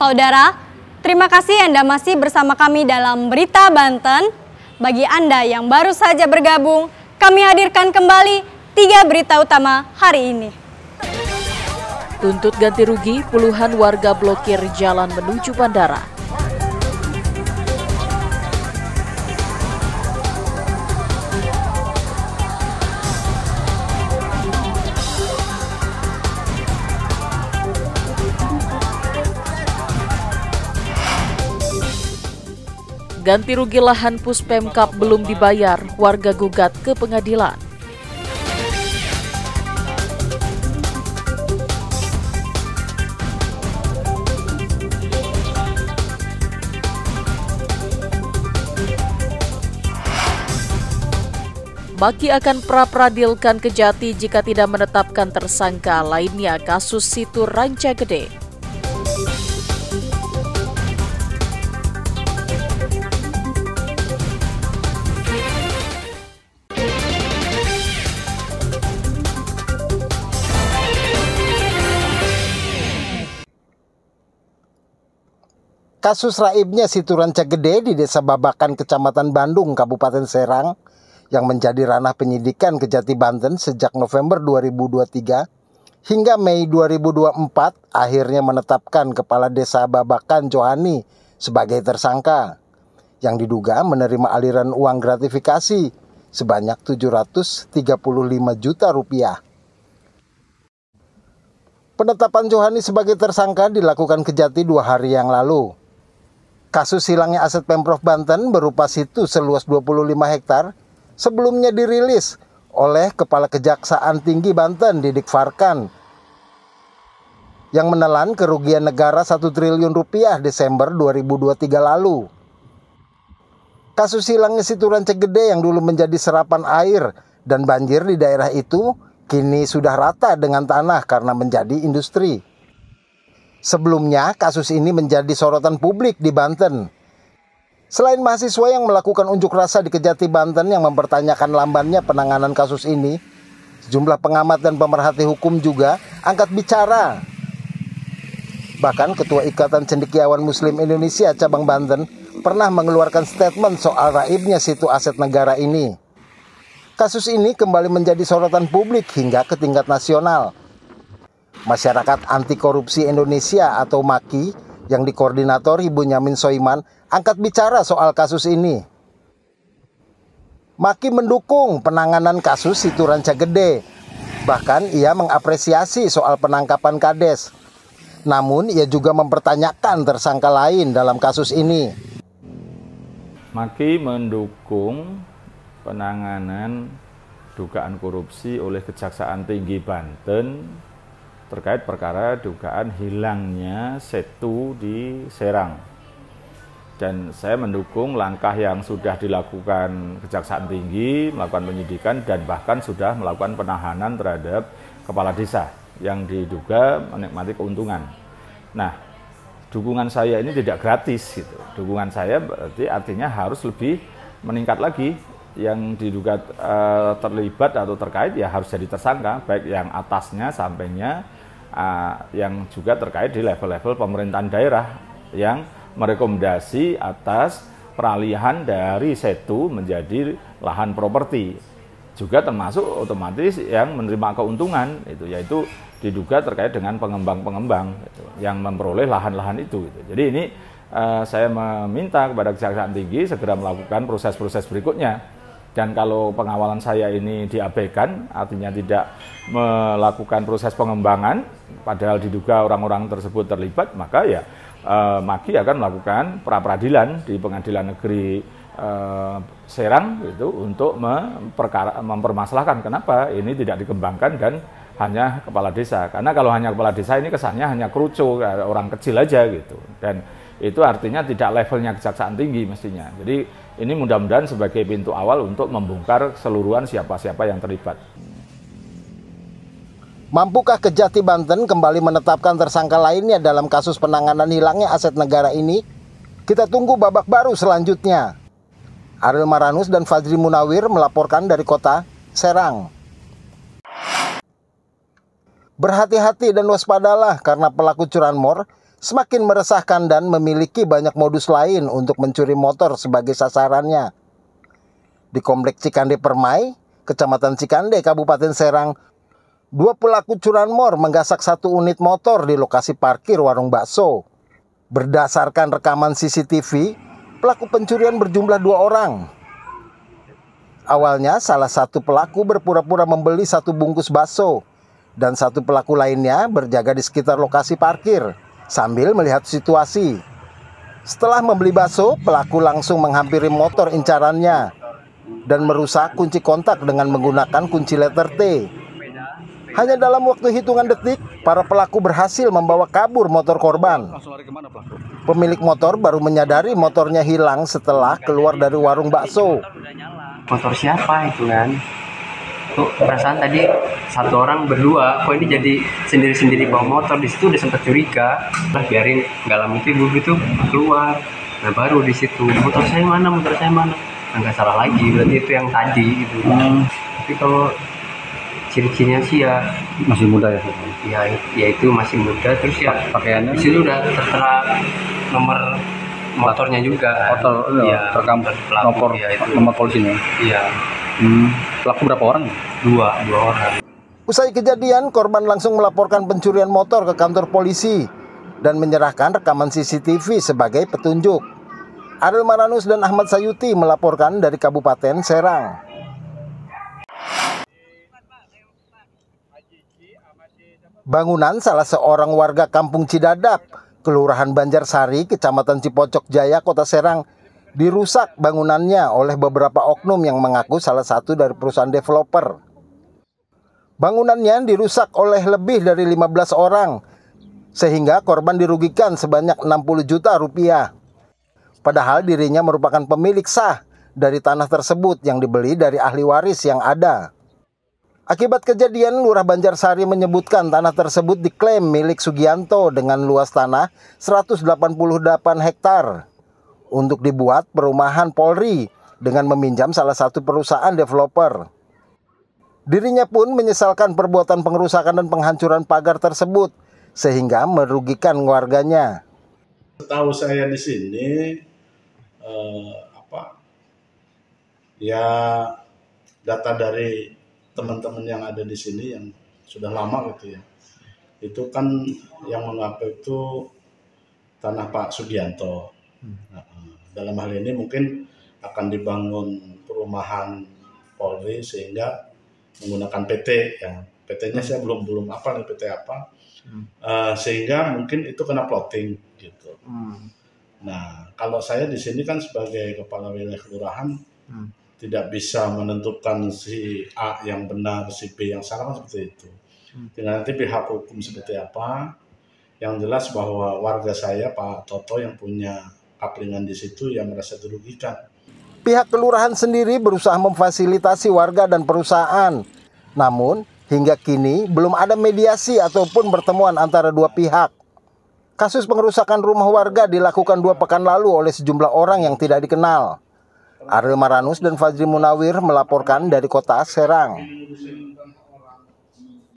Saudara, terima kasih Anda masih bersama kami dalam Berita Banten. Bagi Anda yang baru saja bergabung, kami hadirkan kembali 3 berita utama hari ini. Tuntut ganti rugi, puluhan warga blokir jalan menuju bandara. Ganti rugi lahan Puspemkab belum dibayar, warga gugat ke pengadilan. Maki akan pra-pradilkan Kejati jika tidak menetapkan tersangka lainnya kasus situ Rancagede. Kasus raibnya situ Rancagede di Desa Babakan, Kecamatan Bandung, Kabupaten Serang, yang menjadi ranah penyidikan Kejati Banten sejak November 2023 hingga Mei 2024 akhirnya menetapkan Kepala Desa Babakan Johani sebagai tersangka yang diduga menerima aliran uang gratifikasi sebanyak 735 juta rupiah. Penetapan Johani sebagai tersangka dilakukan Kejati 2 hari yang lalu. Kasus hilangnya aset Pemprov Banten berupa situ seluas 25 hektar sebelumnya dirilis oleh Kepala Kejaksaan Tinggi Banten Didik Farkan yang menelan kerugian negara 1 triliun rupiah Desember 2023 lalu. Kasus hilangnya situ Rancagede yang dulu menjadi serapan air dan banjir di daerah itu kini sudah rata dengan tanah karena menjadi industri. Sebelumnya, kasus ini menjadi sorotan publik di Banten. Selain mahasiswa yang melakukan unjuk rasa di Kejati Banten yang mempertanyakan lambannya penanganan kasus ini, sejumlah pengamat dan pemerhati hukum juga angkat bicara. Bahkan Ketua Ikatan Cendekiawan Muslim Indonesia Cabang Banten pernah mengeluarkan statement soal raibnya situ aset negara ini. Kasus ini kembali menjadi sorotan publik hingga ke tingkat nasional. Masyarakat Anti Korupsi Indonesia atau MAKI yang dikoordinatori Bunyamin Soiman angkat bicara soal kasus ini. MAKI mendukung penanganan kasus situ Rancagede. Bahkan ia mengapresiasi soal penangkapan Kades. Namun ia juga mempertanyakan tersangka lain dalam kasus ini. MAKI mendukung penanganan dugaan korupsi oleh Kejaksaan Tinggi Banten terkait perkara dugaan hilangnya setu di Serang. Dan saya mendukung langkah yang sudah dilakukan Kejaksaan Tinggi, melakukan penyidikan dan bahkan sudah melakukan penahanan terhadap kepala desa yang diduga menikmati keuntungan. Nah, dukungan saya ini tidak gratis gitu. Dukungan saya berarti artinya harus lebih meningkat lagi. Yang diduga terlibat atau terkait ya harus jadi tersangka, baik yang atasnya sampainya, yang juga terkait di level-level pemerintahan daerah yang merekomendasi atas peralihan dari setu menjadi lahan properti, juga termasuk otomatis yang menerima keuntungan itu, yaitu diduga terkait dengan pengembang-pengembang gitu, yang memperoleh lahan-lahan itu gitu. Jadi ini saya meminta kepada Kejaksaan Tinggi segera melakukan proses-proses berikutnya. Dan kalau pengawalan saya ini diabaikan, artinya tidak melakukan proses pengembangan, padahal diduga orang-orang tersebut terlibat, maka ya MAKI akan melakukan pra-peradilan di Pengadilan Negeri Serang gitu, untuk mempermasalahkan kenapa ini tidak dikembangkan dan hanya kepala desa. Karena kalau hanya kepala desa ini kesannya hanya kerucu, orang kecil aja gitu. Dan itu artinya tidak levelnya Kejaksaan Tinggi mestinya. Jadi ini mudah-mudahan sebagai pintu awal untuk membongkar keseluruhan siapa-siapa yang terlibat. Mampukah Kejati Banten kembali menetapkan tersangka lainnya dalam kasus penanganan hilangnya aset negara ini? Kita tunggu babak baru selanjutnya. Ariel Maranus dan Fadri Munawir melaporkan dari kota Serang. Berhati-hati dan waspadalah karena pelaku curanmor semakin meresahkan dan memiliki banyak modus lain untuk mencuri motor sebagai sasarannya. Di Komplek Cikande Permai, Kecamatan Cikande, Kabupaten Serang, 2 pelaku curanmor menggasak 1 unit motor di lokasi parkir warung bakso. Berdasarkan rekaman CCTV, pelaku pencurian berjumlah 2 orang. Awalnya, salah satu pelaku berpura-pura membeli 1 bungkus bakso, dan 1 pelaku lainnya berjaga di sekitar lokasi parkir sambil melihat situasi. Setelah membeli bakso, pelaku langsung menghampiri motor incarannya dan merusak kunci kontak dengan menggunakan kunci letter T. Hanya dalam waktu hitungan detik, para pelaku berhasil membawa kabur motor korban. Pemilik motor baru menyadari motornya hilang setelah keluar dari warung bakso. Motor siapa itu kan? Tuh perasaan tadi 1 orang berdua, kok ini jadi sendiri-sendiri bawa motor. Di situ udah sempat curiga, lah biarin nggak lama itu ibu itu keluar. Nah baru di situ motor saya mana, nah, nggak salah lagi, berarti itu yang tadi gitu. Tapi kalau ciri-cirinya sih ya masih muda ya? Ya itu masih muda, terus ya pakaiannya di situ udah tertera nomor motornya juga. Motor ya, terekam nomor ya, itu nomor polisinya. Iya. Pelaku berapa orang? 2 orang. Usai kejadian, korban langsung melaporkan pencurian motor ke kantor polisi dan menyerahkan rekaman CCTV sebagai petunjuk. Ariel Maranus dan Ahmad Sayuti melaporkan dari Kabupaten Serang. Bangunan salah seorang warga Kampung Cidadap, Kelurahan Banjarsari, Kecamatan Cipocok Jaya, Kota Serang, dirusak bangunannya oleh beberapa oknum yang mengaku salah satu dari perusahaan developer. Bangunannya dirusak oleh lebih dari 15 orang, sehingga korban dirugikan sebanyak 60 juta rupiah. Padahal dirinya merupakan pemilik sah dari tanah tersebut yang dibeli dari ahli waris yang ada. Akibat kejadian, Lurah Banjarsari menyebutkan tanah tersebut diklaim milik Sugianto dengan luas tanah 188 hektar untuk dibuat perumahan Polri dengan meminjam salah satu perusahaan developer. Dirinya pun menyesalkan perbuatan pengerusakan dan penghancuran pagar tersebut sehingga merugikan warganya. Setahu saya di sini data dari teman-teman yang ada di sini yang sudah lama gitu ya. Itu kan yang mengaku itu tanah Pak Sugianto. Nah, dalam hal ini mungkin akan dibangun perumahan Polri sehingga menggunakan PT ya. PT-nya saya belum apa nih PT apa. Sehingga mungkin itu kena plotting gitu. Nah, kalau saya di sini kan sebagai kepala wilayah kelurahan tidak bisa menentukan si A yang benar, si B yang salah kan seperti itu. Tinggal nanti pihak hukum seperti apa. Yang jelas bahwa warga saya Pak Toto yang punya kaplingan di situ yang merasa dirugikan. Pihak kelurahan sendiri berusaha memfasilitasi warga dan perusahaan. Namun, hingga kini belum ada mediasi ataupun pertemuan antara 2 pihak. Kasus pengerusakan rumah warga dilakukan 2 pekan lalu oleh sejumlah orang yang tidak dikenal. Ariel Maranus dan Fajri Munawir melaporkan dari Kota Serang.